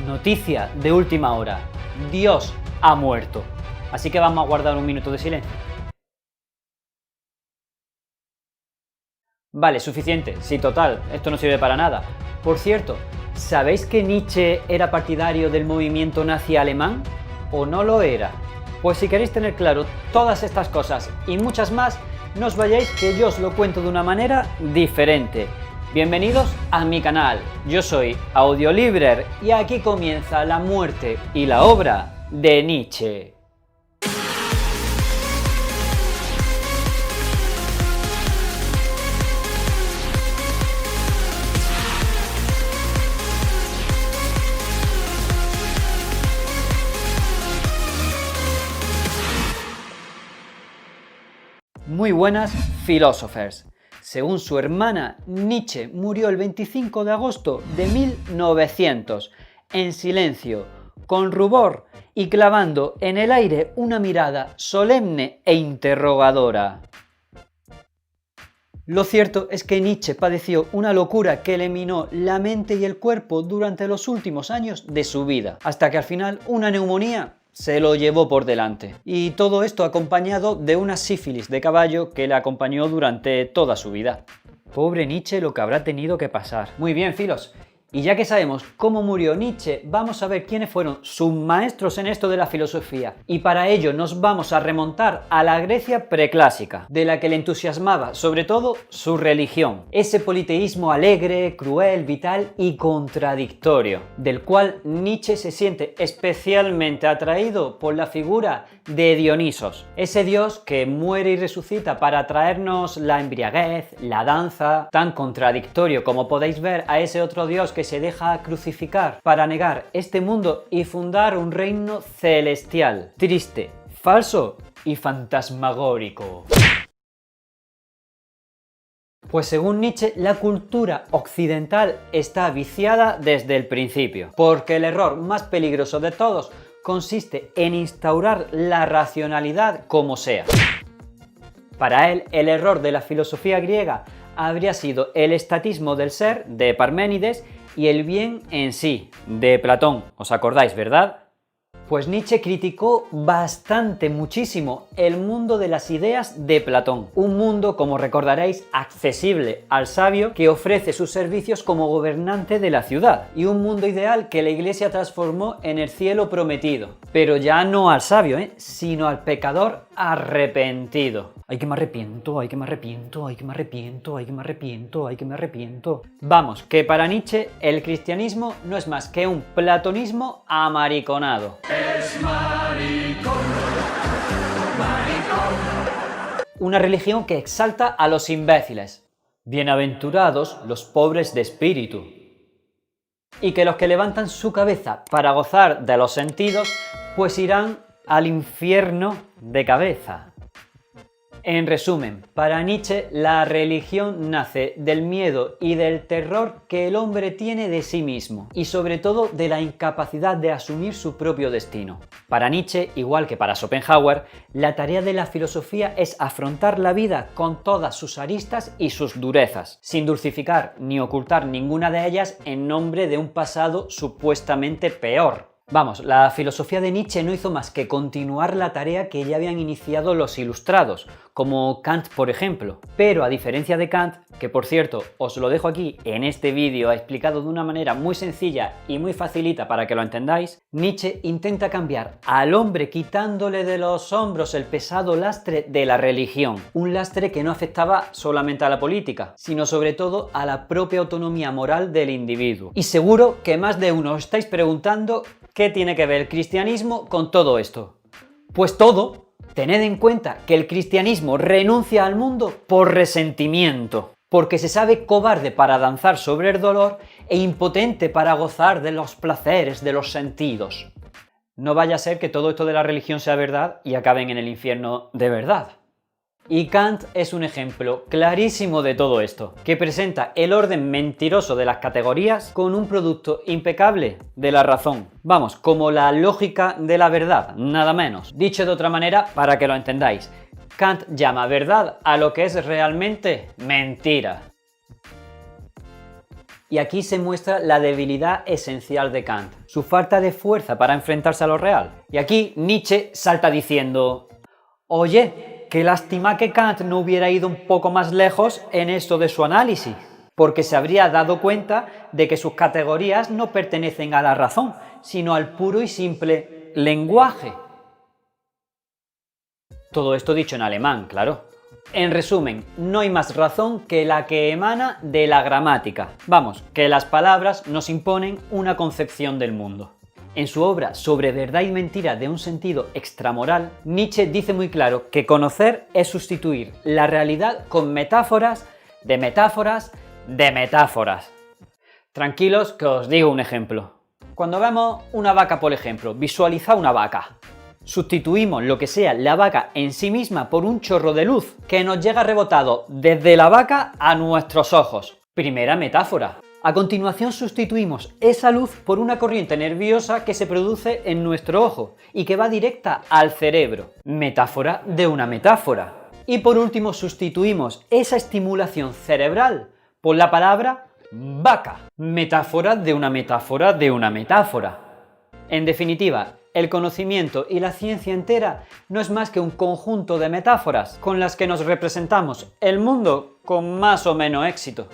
Noticia de última hora. Dios ha muerto. Así que vamos a guardar un minuto de silencio. Vale, suficiente. Sí, total, esto no sirve para nada. Por cierto, ¿sabéis que Nietzsche era partidario del movimiento nazi alemán? ¿O no lo era? Pues si queréis tener claro todas estas cosas y muchas más, no os vayáis que yo os lo cuento de una manera diferente. Bienvenidos a mi canal, yo soy Audiolibrer y aquí comienza la muerte y la obra de Nietzsche. Muy buenas, filósofos. Según su hermana, Nietzsche murió el 25 de agosto de 1900, en silencio, con rubor y clavando en el aire una mirada solemne e interrogadora. Lo cierto es que Nietzsche padeció una locura que le minó la mente y el cuerpo durante los últimos años de su vida, hasta que al final una neumonía se lo llevó por delante. Y todo esto acompañado de una sífilis de caballo que le acompañó durante toda su vida. Pobre Nietzsche lo que habrá tenido que pasar. Muy bien, filos. Y ya que sabemos cómo murió Nietzsche, vamos a ver quiénes fueron sus maestros en esto de la filosofía. Y para ello nos vamos a remontar a la Grecia preclásica, de la que le entusiasmaba sobre todo su religión. Ese politeísmo alegre, cruel, vital y contradictorio, del cual Nietzsche se siente especialmente atraído por la figura de Dionisos. Ese dios que muere y resucita para traernos la embriaguez, la danza, tan contradictorio como podéis ver a ese otro dios que se deja crucificar para negar este mundo y fundar un reino celestial. Triste, falso y fantasmagórico. Pues según Nietzsche, la cultura occidental está viciada desde el principio, porque el error más peligroso de todos consiste en instaurar la racionalidad como sea. Para él, el error de la filosofía griega habría sido el estatismo del ser, de Parménides, y el bien en sí, de Platón. ¿Os acordáis, verdad? Pues Nietzsche criticó muchísimo el mundo de las ideas de Platón. Un mundo, como recordaréis, accesible al sabio que ofrece sus servicios como gobernante de la ciudad. Y un mundo ideal que la Iglesia transformó en el cielo prometido. Pero ya no al sabio, sino al pecador arrepentido. Ay, que me arrepiento, ay, que me arrepiento, ay, que me arrepiento, ay, que me arrepiento, ay, que me arrepiento. Vamos, que para Nietzsche el cristianismo no es más que un platonismo amariconado. Es maricón, maricón. Una religión que exalta a los imbéciles. Bienaventurados los pobres de espíritu. Y que los que levantan su cabeza para gozar de los sentidos, pues irán al infierno de cabeza. En resumen, para Nietzsche la religión nace del miedo y del terror que el hombre tiene de sí mismo y sobre todo de la incapacidad de asumir su propio destino. Para Nietzsche, igual que para Schopenhauer, la tarea de la filosofía es afrontar la vida con todas sus aristas y sus durezas, sin dulcificar ni ocultar ninguna de ellas en nombre de un pasado supuestamente peor. Vamos, la filosofía de Nietzsche no hizo más que continuar la tarea que ya habían iniciado los ilustrados, como Kant por ejemplo. Pero a diferencia de Kant, que por cierto os lo dejo aquí en este vídeo explicado de una manera muy sencilla y muy facilita para que lo entendáis, Nietzsche intenta cambiar al hombre quitándole de los hombros el pesado lastre de la religión. Un lastre que no afectaba solamente a la política, sino sobre todo a la propia autonomía moral del individuo. Y seguro que más de uno os estáis preguntando ¿qué tiene que ver el cristianismo con todo esto? Pues todo. Tened en cuenta que el cristianismo renuncia al mundo por resentimiento, porque se sabe cobarde para danzar sobre el dolor e impotente para gozar de los placeres de los sentidos. No vaya a ser que todo esto de la religión sea verdad y acaben en el infierno de verdad. Y Kant es un ejemplo clarísimo de todo esto, que presenta el orden mentiroso de las categorías con un producto impecable de la razón. Vamos, como la lógica de la verdad, nada menos. Dicho de otra manera, para que lo entendáis, Kant llama verdad a lo que es realmente mentira. Y aquí se muestra la debilidad esencial de Kant, su falta de fuerza para enfrentarse a lo real. Y aquí Nietzsche salta diciendo: oye, qué lástima que Kant no hubiera ido un poco más lejos en esto de su análisis, porque se habría dado cuenta de que sus categorías no pertenecen a la razón, sino al puro y simple lenguaje. Todo esto dicho en alemán, claro. En resumen, no hay más razón que la que emana de la gramática. Vamos, que las palabras nos imponen una concepción del mundo. En su obra Sobre verdad y mentira de un sentido extramoral, Nietzsche dice muy claro que conocer es sustituir la realidad con metáforas de metáforas de metáforas. Tranquilos, que os digo un ejemplo. Cuando vemos una vaca, por ejemplo, visualizad una vaca. Sustituimos lo que sea la vaca en sí misma por un chorro de luz que nos llega rebotado desde la vaca a nuestros ojos. Primera metáfora. A continuación sustituimos esa luz por una corriente nerviosa que se produce en nuestro ojo y que va directa al cerebro. Metáfora de una metáfora. Y por último sustituimos esa estimulación cerebral por la palabra vaca. Metáfora de una metáfora de una metáfora. En definitiva, el conocimiento y la ciencia entera no es más que un conjunto de metáforas con las que nos representamos el mundo con más o menos éxito.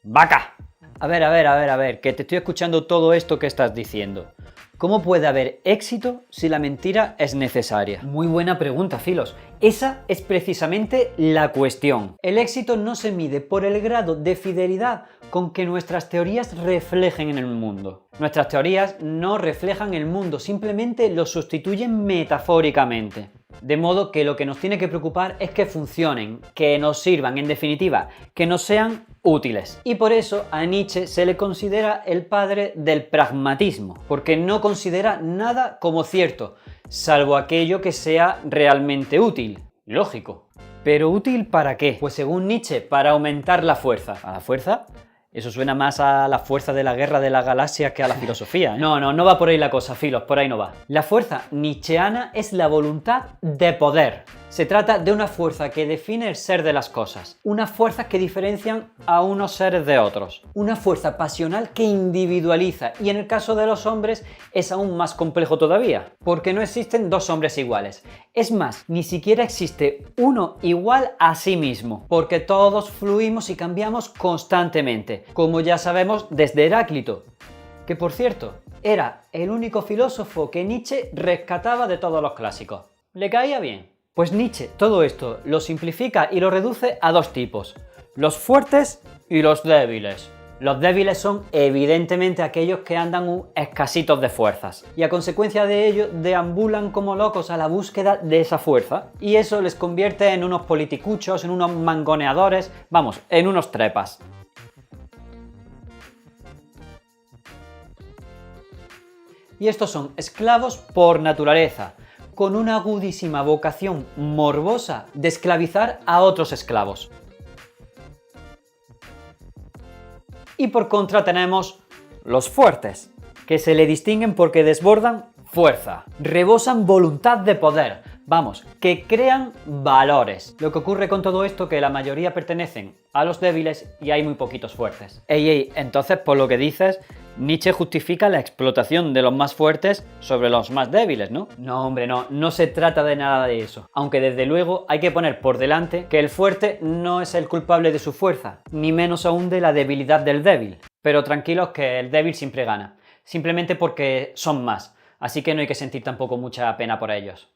¡Vaca! A ver, que te estoy escuchando todo esto que estás diciendo. ¿Cómo puede haber éxito si la mentira es necesaria? Muy buena pregunta, Filos. Esa es precisamente la cuestión. El éxito no se mide por el grado de fidelidad con que nuestras teorías reflejen en el mundo. Nuestras teorías no reflejan el mundo, simplemente lo sustituyen metafóricamente. De modo que lo que nos tiene que preocupar es que funcionen, que nos sirvan, en definitiva, que nos sean útiles. Y por eso a Nietzsche se le considera el padre del pragmatismo, porque no considera nada como cierto, salvo aquello que sea realmente útil. Lógico. ¿Pero útil para qué? Pues según Nietzsche, para aumentar la fuerza. ¿A la fuerza? Eso suena más a la fuerza de la guerra de las galaxias que a la filosofía, ¿eh? No va por ahí la cosa, Filos, por ahí no va. La fuerza nietzscheana es la voluntad de poder. Se trata de una fuerza que define el ser de las cosas, unas fuerzas que diferencian a unos seres de otros, una fuerza pasional que individualiza y en el caso de los hombres es aún más complejo todavía, porque no existen dos hombres iguales. Es más, ni siquiera existe uno igual a sí mismo, porque todos fluimos y cambiamos constantemente, como ya sabemos desde Heráclito, que por cierto, era el único filósofo que Nietzsche rescataba de todos los clásicos. ¿Le caía bien? Pues Nietzsche todo esto lo simplifica y lo reduce a dos tipos, los fuertes y los débiles. Los débiles son evidentemente aquellos que andan escasitos de fuerzas y a consecuencia de ello deambulan como locos a la búsqueda de esa fuerza y eso les convierte en unos politicuchos, en unos mangoneadores, vamos, en unos trepas. Y estos son esclavos por naturaleza, con una agudísima vocación morbosa de esclavizar a otros esclavos. Y por contra tenemos los fuertes, que se le distinguen porque desbordan fuerza, rebosan voluntad de poder, vamos, que crean valores. Lo que ocurre con todo esto es que la mayoría pertenecen a los débiles y hay muy poquitos fuertes. Entonces por lo que dices, Nietzsche justifica la explotación de los más fuertes sobre los más débiles, ¿no? No, hombre, no se trata de nada de eso. Aunque desde luego hay que poner por delante que el fuerte no es el culpable de su fuerza, ni menos aún de la debilidad del débil. Pero tranquilos que el débil siempre gana, simplemente porque son más, así que no hay que sentir tampoco mucha pena por ellos.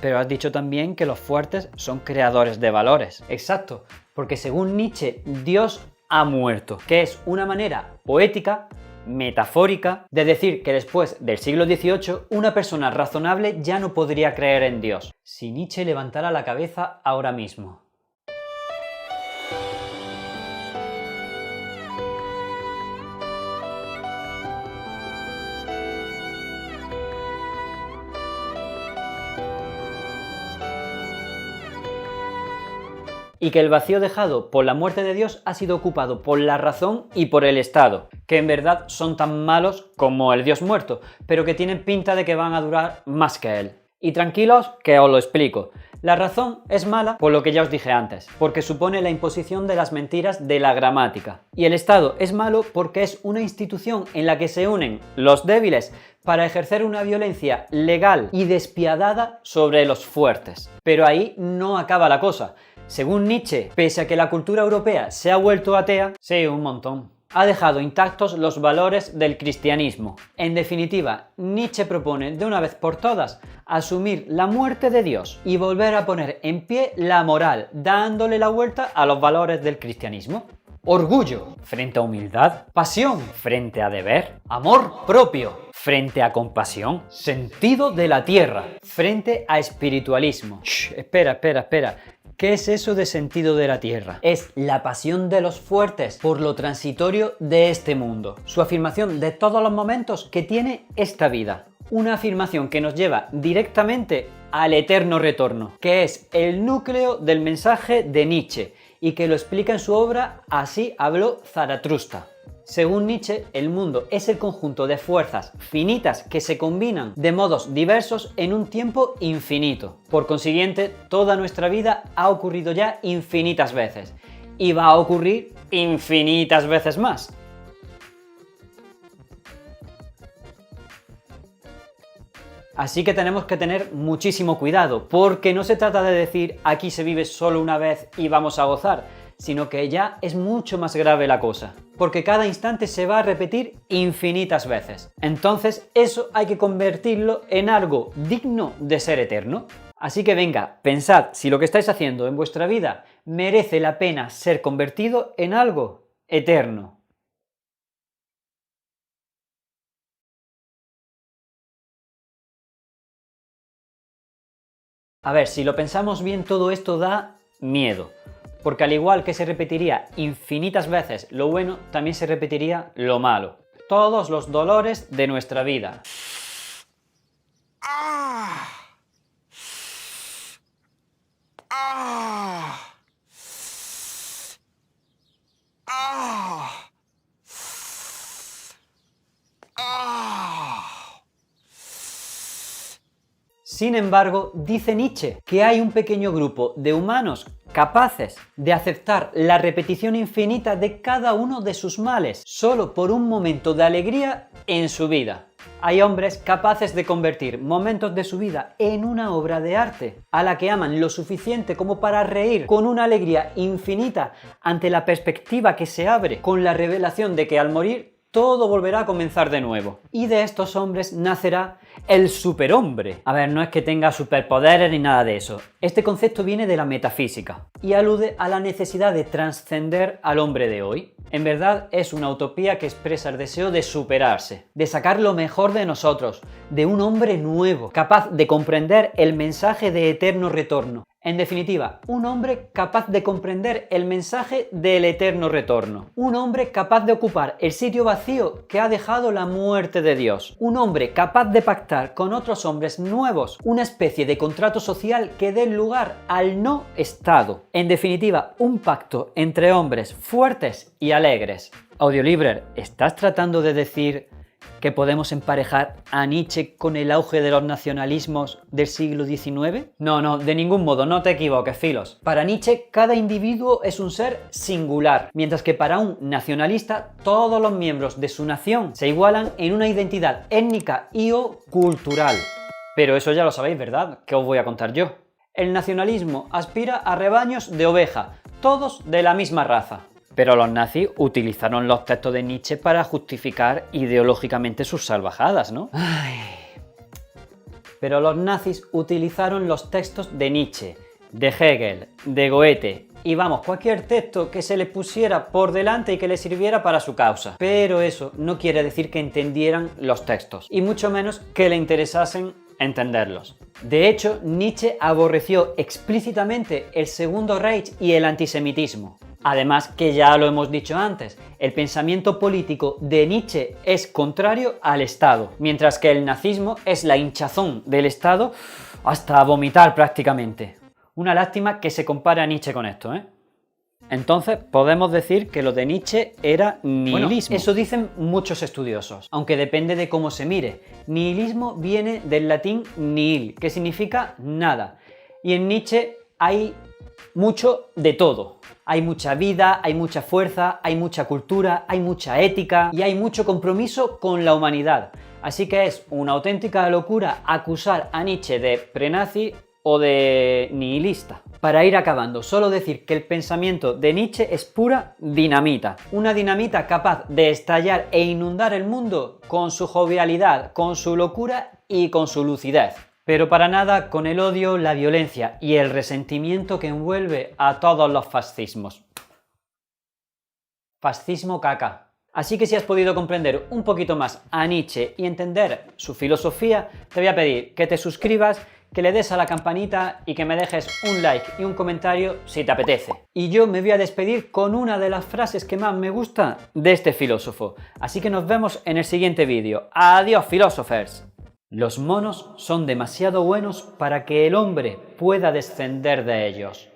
Pero has dicho también que los fuertes son creadores de valores. Exacto, porque según Nietzsche, Dios ha muerto, que es una manera poética, metafórica, de decir que después del siglo XVIII una persona razonable ya no podría creer en Dios. Si Nietzsche levantara la cabeza ahora mismo. Y que el vacío dejado por la muerte de Dios ha sido ocupado por la razón y por el Estado, que en verdad son tan malos como el Dios muerto, pero que tienen pinta de que van a durar más que él. Y tranquilos, que os lo explico. La razón es mala por lo que ya os dije antes, porque supone la imposición de las mentiras de la gramática. Y el Estado es malo porque es una institución en la que se unen los débiles para ejercer una violencia legal y despiadada sobre los fuertes. Pero ahí no acaba la cosa. Según Nietzsche, pese a que la cultura europea se ha vuelto atea, sí, un montón, ha dejado intactos los valores del cristianismo. En definitiva, Nietzsche propone de una vez por todas asumir la muerte de Dios y volver a poner en pie la moral, dándole la vuelta a los valores del cristianismo. Orgullo frente a humildad, pasión frente a deber, amor propio frente a compasión, sentido de la tierra frente a espiritualismo. Espera. ¿Qué es eso de sentido de la tierra? Es la pasión de los fuertes por lo transitorio de este mundo. Su afirmación de todos los momentos que tiene esta vida. Una afirmación que nos lleva directamente al eterno retorno, que es el núcleo del mensaje de Nietzsche y que lo explica en su obra Así habló Zaratustra. Según Nietzsche, el mundo es el conjunto de fuerzas finitas que se combinan de modos diversos en un tiempo infinito. Por consiguiente, toda nuestra vida ha ocurrido ya infinitas veces y va a ocurrir infinitas veces más. Así que tenemos que tener muchísimo cuidado, porque no se trata de decir aquí se vive solo una vez y vamos a gozar, sino que ya es mucho más grave la cosa, porque cada instante se va a repetir infinitas veces. Entonces eso hay que convertirlo en algo digno de ser eterno. Así que venga, pensad si lo que estáis haciendo en vuestra vida merece la pena ser convertido en algo eterno. A ver, si lo pensamos bien, todo esto da miedo. Porque al igual que se repetiría infinitas veces lo bueno, también se repetiría lo malo. Todos los dolores de nuestra vida. Sin embargo, dice Nietzsche que hay un pequeño grupo de humanos capaces de aceptar la repetición infinita de cada uno de sus males, solo por un momento de alegría en su vida. Hay hombres capaces de convertir momentos de su vida en una obra de arte, a la que aman lo suficiente como para reír con una alegría infinita ante la perspectiva que se abre con la revelación de que al morir todo volverá a comenzar de nuevo. Y de estos hombres nacerá el superhombre. A ver, no es que tenga superpoderes ni nada de eso. Este concepto viene de la metafísica y alude a la necesidad de trascender al hombre de hoy. En verdad es una utopía que expresa el deseo de superarse, de sacar lo mejor de nosotros, de un hombre nuevo, capaz de comprender el mensaje de eterno retorno. En definitiva, un hombre capaz de comprender el mensaje del eterno retorno. Un hombre capaz de ocupar el sitio vacío que ha dejado la muerte de Dios. Un hombre capaz de pactar con otros hombres nuevos. Una especie de contrato social que dé lugar al no Estado. En definitiva, un pacto entre hombres fuertes y alegres. Audiolibre, ¿estás tratando de decir que podemos emparejar a Nietzsche con el auge de los nacionalismos del siglo XIX? No, de ningún modo, no te equivoques, filos. Para Nietzsche, cada individuo es un ser singular, mientras que para un nacionalista, todos los miembros de su nación se igualan en una identidad étnica y o cultural. Pero eso ya lo sabéis, ¿verdad? ¿Qué os voy a contar yo? El nacionalismo aspira a rebaños de oveja, todos de la misma raza. Pero los nazis utilizaron los textos de Nietzsche para justificar ideológicamente sus salvajadas, ¿no? Pero los nazis utilizaron los textos de Nietzsche, de Hegel, de Goethe, y vamos, cualquier texto que se les pusiera por delante y que les sirviera para su causa. Pero eso no quiere decir que entendieran los textos, y mucho menos que le interesasen entenderlos. De hecho, Nietzsche aborreció explícitamente el Segundo Reich y el antisemitismo. Además, que ya lo hemos dicho antes, el pensamiento político de Nietzsche es contrario al Estado, mientras que el nazismo es la hinchazón del Estado hasta vomitar prácticamente. Una lástima que se compare a Nietzsche con esto, ¿eh? Entonces podemos decir que lo de Nietzsche era nihilismo. Bueno, eso dicen muchos estudiosos, aunque depende de cómo se mire. Nihilismo viene del latín nihil, que significa nada. Y en Nietzsche hay mucho de todo. Hay mucha vida, hay mucha fuerza, hay mucha cultura, hay mucha ética y hay mucho compromiso con la humanidad. Así que es una auténtica locura acusar a Nietzsche de prenazi o de nihilista. Para ir acabando, solo decir que el pensamiento de Nietzsche es pura dinamita. Una dinamita capaz de estallar e inundar el mundo con su jovialidad, con su locura y con su lucidez. Pero para nada con el odio, la violencia y el resentimiento que envuelve a todos los fascismos. Fascismo caca. Así que si has podido comprender un poquito más a Nietzsche y entender su filosofía, te voy a pedir que te suscribas, que le des a la campanita y que me dejes un like y un comentario si te apetece. Y yo me voy a despedir con una de las frases que más me gusta de este filósofo. Así que nos vemos en el siguiente vídeo. ¡Adiós, filósofos! Los monos son demasiado buenos para que el hombre pueda descender de ellos.